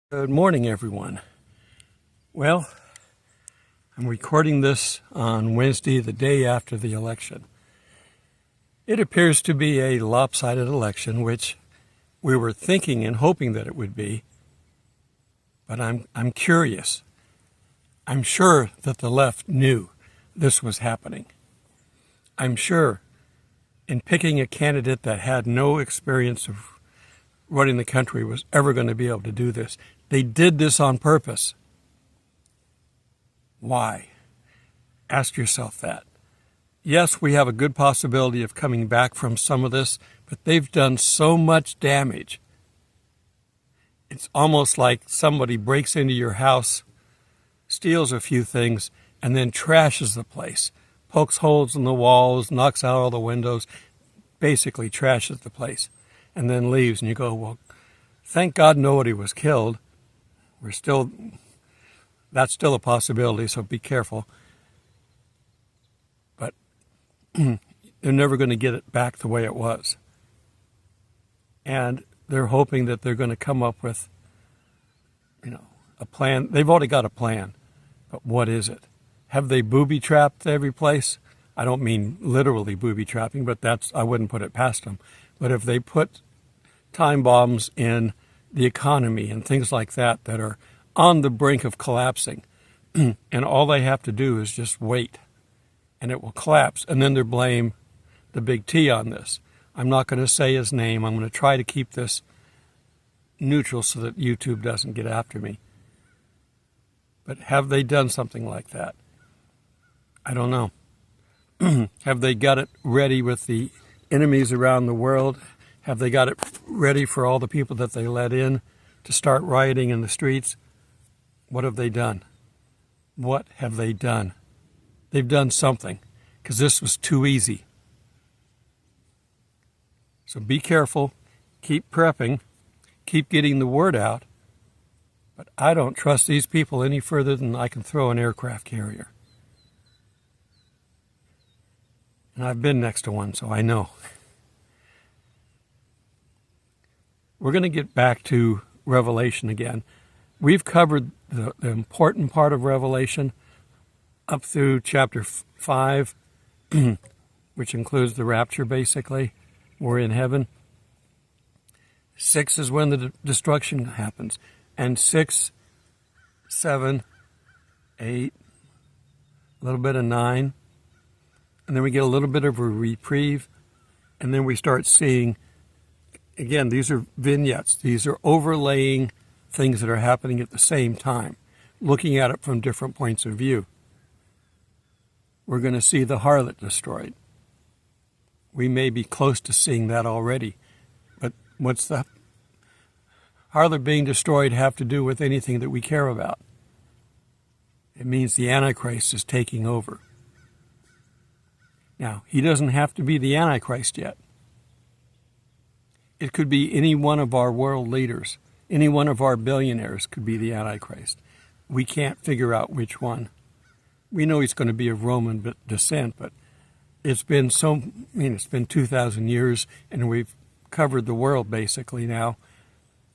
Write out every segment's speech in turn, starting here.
Good morning, everyone. Well, I'm recording this on Wednesday, the day after the election. It appears to be a lopsided election, which we were thinking and hoping that it would be. But I'm curious. I'm sure that the left knew this was happening. I'm sure in picking a candidate that had no experience of running the country was ever going to be able to do this. They did this on purpose. Why? Ask yourself that. Yes, we have a good possibility of coming back from some of this, but they've done so much damage. It's almost like somebody breaks into your house, steals a few things, and then trashes the place, pokes holes in the walls, knocks out all the windows, basically trashes the place, and then leaves. And you go, well, thank God nobody was killed. That's still a possibility, so be careful. But they're never going to get it back the way it was. And they're hoping that they're going to come up with, a plan. They've already got a plan, but what is it? Have they booby-trapped every place? I don't mean literally booby-trapping, but I wouldn't put it past them. But if they put time bombs in the economy and things like that that are on the brink of collapsing, and all they have to do is just wait, and it will collapse, and then they blame the big T on this. I'm not going to say his name. I'm going to try to keep this neutral so that YouTube doesn't get after me. But have they done something like that? I don't know. Have they got it ready with the enemies around the world? Have they got it ready for all the people that they let in to start rioting in the streets? What have they done? What have they done? They've done something, because this was too easy. So be careful, keep prepping, keep getting the word out, but I don't trust these people any further than I can throw an aircraft carrier. And I've been next to one, so I know. We're going to get back to Revelation again. We've covered the important part of Revelation up through chapter 5, which includes the rapture, basically. We're in heaven. 6 is when the destruction happens. And 6, 7, 8, a little bit of 9. And then we get a little bit of a reprieve. And then we start seeing, again, these are vignettes. These are overlaying things that are happening at the same time, looking at it from different points of view. We're going to see the harlot destroyed. We may be close to seeing that already. But what's the harlot being destroyed have to do with anything that we care about? It means the Antichrist is taking over. Now, he doesn't have to be the Antichrist yet. It could be any one of our world leaders. Any one of our billionaires could be the Antichrist. We can't figure out which one. We know he's going to be of Roman descent, but it's been 2,000 years, and we've covered the world basically now.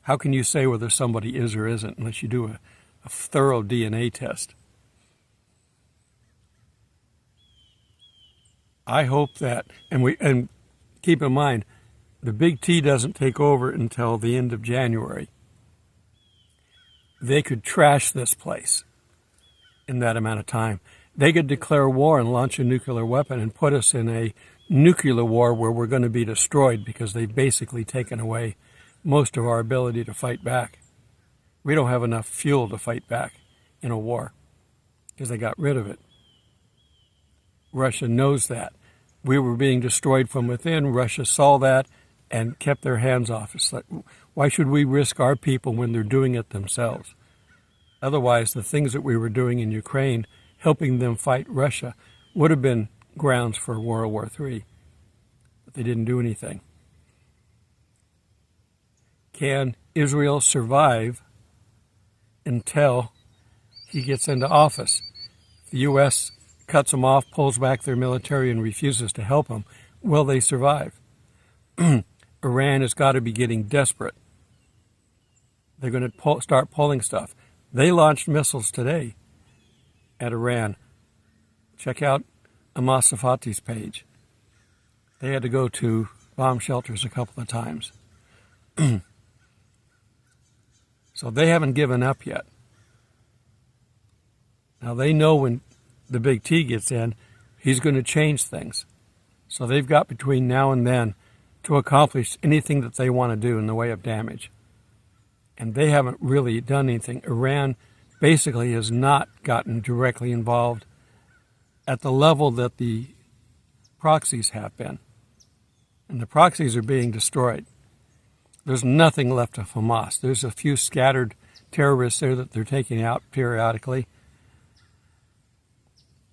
How can you say whether somebody is or isn't unless you do a thorough DNA test? I hope that, and keep in mind, the big T doesn't take over until the end of January. They could trash this place in that amount of time. They could declare war and launch a nuclear weapon and put us in a nuclear war where we're going to be destroyed because they've basically taken away most of our ability to fight back. We don't have enough fuel to fight back in a war because they got rid of it. Russia knows that. We were being destroyed from within. Russia saw that and kept their hands off us. Why should we risk our people when they're doing it themselves? Otherwise, the things that we were doing in Ukraine, helping them fight Russia, would have been grounds for World War III. But they didn't do anything. Can Israel survive until he gets into office? The U.S. cuts them off, pulls back their military, and refuses to help them. Will they survive? Iran has got to be getting desperate. They're going to start pulling stuff. They launched missiles today at Iran. Check out Amos Safati's page. They had to go to bomb shelters a couple of times. So they haven't given up yet. Now they know when the big T gets in, he's going to change things. So they've got between now and then to accomplish anything that they want to do in the way of damage. And they haven't really done anything. Iran basically has not gotten directly involved at the level that the proxies have been. And the proxies are being destroyed. There's nothing left of Hamas. There's a few scattered terrorists there that they're taking out periodically.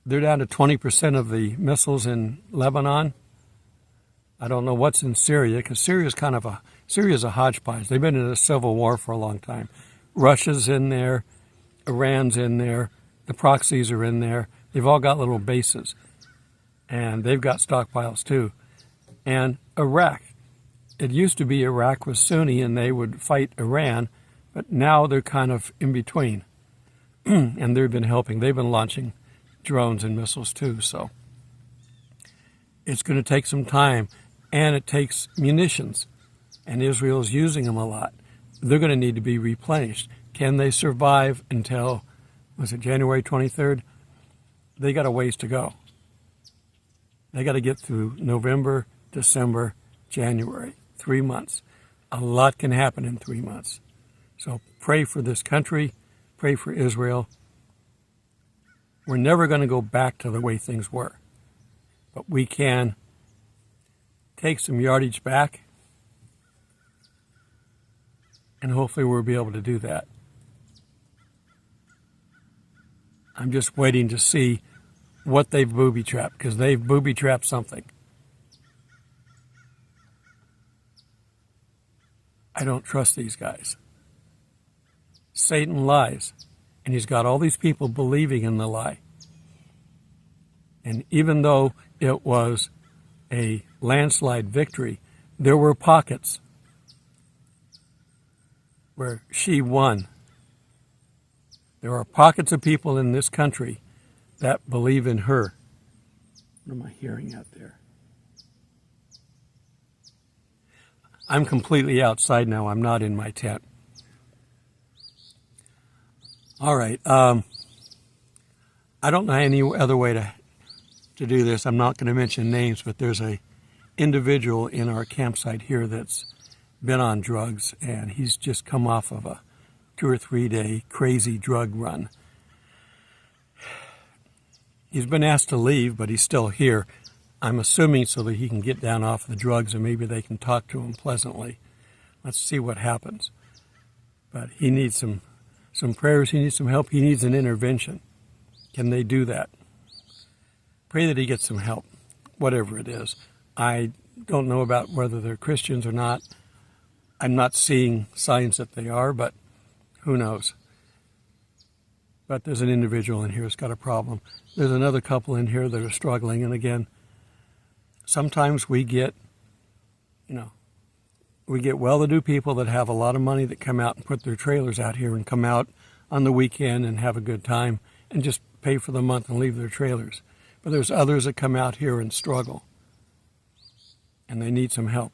They're down to 20% of the missiles in Lebanon. I don't know what's in Syria, because Syria's a hodgepodge. They've been in a civil war for a long time. Russia's in there, Iran's in there, the proxies are in there. They've all got little bases, and they've got stockpiles too. And Iraq. It used to be Iraq was Sunni and they would fight Iran, but now they're kind of in between. And they've been helping. They've been launching drones and missiles too. So it's going to take some time, and it takes munitions, and Israel's using them a lot. They're going to need to be replenished. Can they survive until, was it January 23rd? They got a ways to go. They got to get through November, December, January. 3 months. A lot can happen in 3 months. So pray for this country. Pray for Israel. We're never going to go back to the way things were. But we can take some yardage back. And hopefully we'll be able to do that. I'm just waiting to see what they've booby-trapped, because they've booby-trapped something. I don't trust these guys. Satan lies, and he's got all these people believing in the lie. And even though it was a landslide victory, there were pockets where she won. There are pockets of people in this country that believe in her. What am I hearing out there? I'm completely outside now. I'm not in my tent. All right. I don't know any other way to do this. I'm not going to mention names, but there's a individual in our campsite here that's been on drugs, and he's just come off of a 2 or 3 day crazy drug run. He's been asked to leave, but he's still here. I'm assuming so that he can get down off the drugs and maybe they can talk to him pleasantly. Let's see what happens. But he needs some prayers. He needs some help. He needs an intervention. Can they do that? Pray that he gets some help, whatever it is. I don't know about whether they're Christians or not. I'm not seeing signs that they are, but who knows? But there's an individual in here who's got a problem. There's another couple in here that are struggling, and again, sometimes we get well-to-do people that have a lot of money that come out and put their trailers out here and come out on the weekend and have a good time and just pay for the month and leave their trailers. But there's others that come out here and struggle, and they need some help.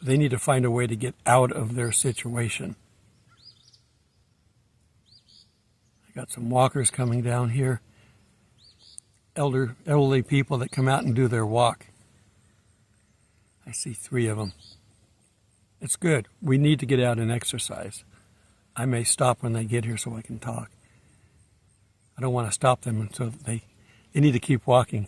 They need to find a way to get out of their situation. I got some walkers coming down here, elderly people that come out and do their walk. I see 3 of them. It's good. We need to get out and exercise. I may stop when they get here so I can talk. I don't want to stop them until they need to keep walking.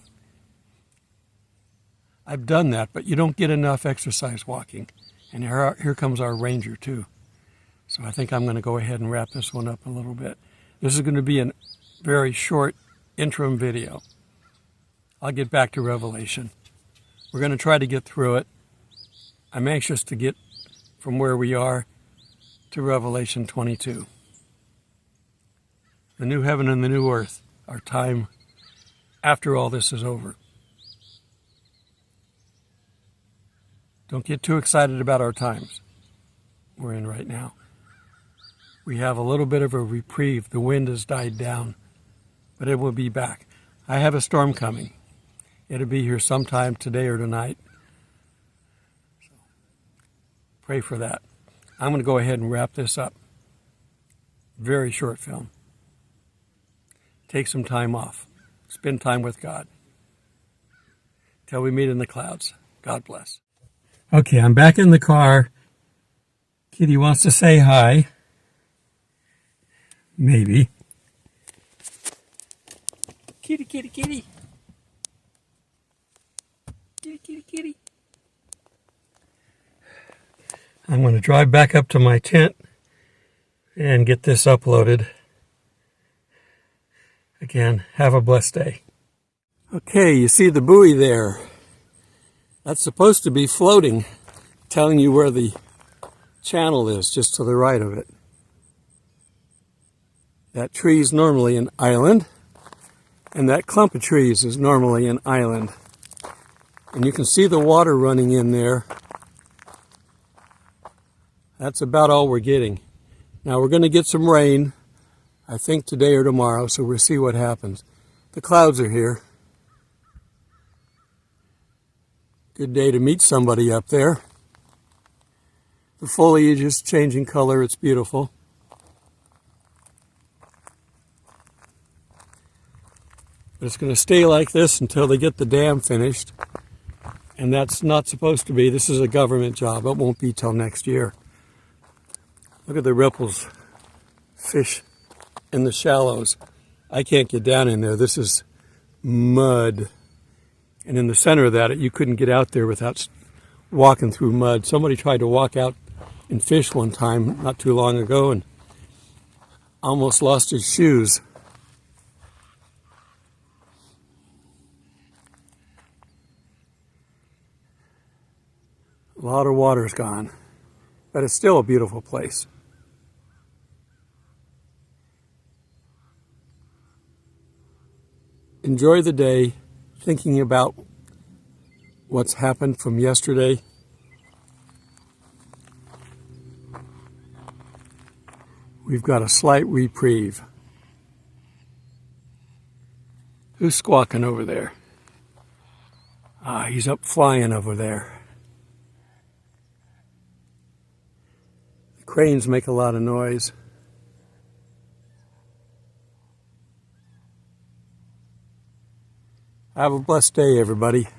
I've done that, but you don't get enough exercise walking. And here comes our ranger too. So I think I'm going to go ahead and wrap this one up a little bit. This is going to be a very short interim video. I'll get back to Revelation. We're going to try to get through it. I'm anxious to get from where we are to Revelation 22. The new heaven and the new earth, our time after all this is over. Don't get too excited about our times we're in right now. We have a little bit of a reprieve. The wind has died down, but it will be back. I have a storm coming. It'll be here sometime today or tonight. So pray for that. I'm going to go ahead and wrap this up. Very short film. Take some time off. Spend time with God. Till we meet in the clouds. God bless. Okay, I'm back in the car. Kitty wants to say hi. Maybe. Kitty, kitty, kitty. Kitty, kitty, kitty. I'm going to drive back up to my tent and get this uploaded. Again, have a blessed day. Okay, you see the buoy there. That's supposed to be floating, telling you where the channel is, just to the right of it. That tree is normally an island, and that clump of trees is normally an island. And you can see the water running in there. That's about all we're getting. Now we're going to get some rain, I think today or tomorrow, so we'll see what happens. The clouds are here. Good day to meet somebody up there. The foliage is changing color, it's beautiful. But it's going to stay like this until they get the dam finished. And that's not supposed to be. This is a government job. It won't be till next year. Look at the ripples. Fish in the shallows. I can't get down in there. This is mud. And in the center of that, you couldn't get out there without walking through mud. Somebody tried to walk out and fish one time not too long ago and almost lost his shoes. A lot of water's gone, but it's still a beautiful place. Enjoy the day, thinking about what's happened from yesterday. We've got a slight reprieve. Who's squawking over there? Ah, he's up flying over there. The cranes make a lot of noise. Have a blessed day, everybody.